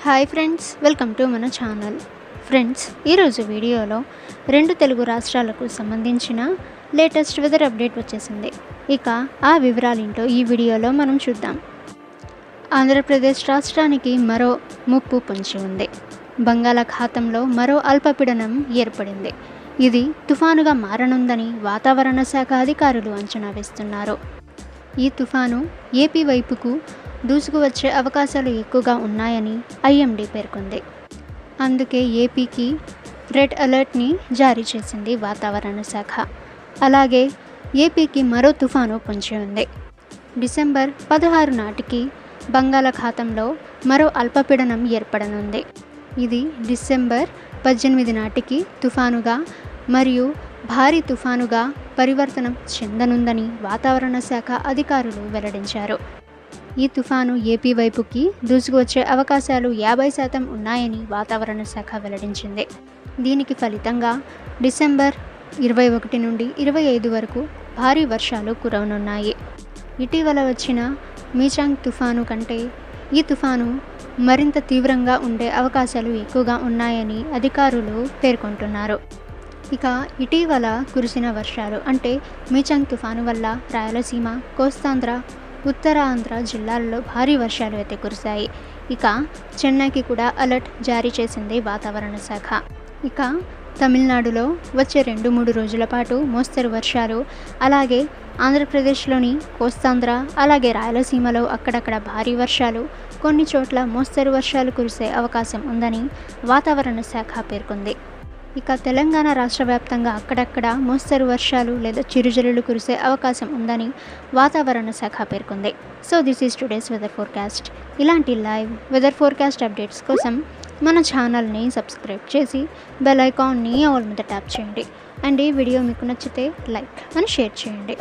Hi friends, welcome to మన channel. Friends, ఈరోజు వీడియోలో 2 తెలుగు రాష్ట్రాలకు సంబంధించిన లేటెస్ట్ వెదర్ అప్డేట్ వచ్చేసింది. ఇక ఆ వివరాలేంటో ఈ వీడియోలో మనం చూద్దాం. ఆంధ్రప్రదేశ్ రాష్ట్రానికి మరో ముప్పు పొంచి ఉంది. బంగాళాఖాతంలో మరో అల్పపీడనం ఏర్పడింది. ఇది తుఫానుగా మారనుందని వాతావరణ శాఖ అధికారులు అంచనా వేస్తున్నారు. ఈ తుఫాను ఏపీ వైపుకు దూసుకువచ్చే అవకాశాలు ఎక్కువగా ఉన్నాయని ఐఎండీ పేర్కొంది. అందుకే ఏపీకి రెడ్ అలర్ట్ని జారీ చేసింది వాతావరణ శాఖ. అలాగే ఏపీకి మరో తుఫాను పొంచి ఉంది. డిసెంబర్ 16 నాటికి బంగాళాఖాతంలో మరో అల్పపీడనం ఏర్పడనుంది. ఇది డిసెంబర్ 18 నాటికి తుఫానుగా మరియు భారీ తుఫానుగా పరివర్తనం చెందనుందని వాతావరణ శాఖ అధికారులు వెల్లడించారు. ఈ తుఫాను ఏపీ వైపుకి దూసుకువచ్చే అవకాశాలు 50% ఉన్నాయని వాతావరణ శాఖ వెల్లడించింది. దీనికి ఫలితంగా డిసెంబర్ 21 నుండి 25 వరకు భారీ వర్షాలు కురవనున్నాయి. ఇటీవల వచ్చిన మీచాంగ్ తుఫాను కంటే ఈ తుఫాను మరింత తీవ్రంగా ఉండే అవకాశాలు ఎక్కువగా ఉన్నాయని అధికారులు పేర్కొంటున్నారు. ఇక ఇటీవల కురిసిన వర్షాలు అంటే మీచాంగ్ తుఫాను వల్ల రాయలసీమ, కోస్తాంధ్ర, ఉత్తరాంధ్ర జిల్లాల్లో భారీ వర్షాలు అయితే కురిశాయి. ఇక చెన్నైకి కూడా అలర్ట్ జారీ చేసింది వాతావరణ శాఖ. ఇక తమిళనాడులో వచ్చే 2-3 రోజుల పాటు మోస్తరు వర్షాలు, అలాగే ఆంధ్రప్రదేశ్లోని కోస్తాంధ్ర అలాగే రాయలసీమలో అక్కడక్కడ భారీ వర్షాలు, కొన్ని చోట్ల మోస్తరు వర్షాలు కురిసే అవకాశం ఉందని వాతావరణ శాఖ పేర్కొంది. ఇక తెలంగాణ రాష్ట్ర వ్యాప్తంగా అక్కడక్కడ మోస్తరు వర్షాలు లేదా చిరుజల్లులు కురిసే అవకాశం ఉందని వాతావరణ శాఖ పేర్కొంది. So this is today's weather forecast. ఇలాంటి లైవ్ వెదర్ ఫోర్కాస్ట్ అప్డేట్స్ కోసం మన ఛానల్ని సబ్స్క్రైబ్ చేసి బెల్ ఐకాన్ని ఆల్ మీద ట్యాప్ చేయండి. అండ్ ఈ వీడియో మీకు నచ్చితే లైక్ అని షేర్ చేయండి.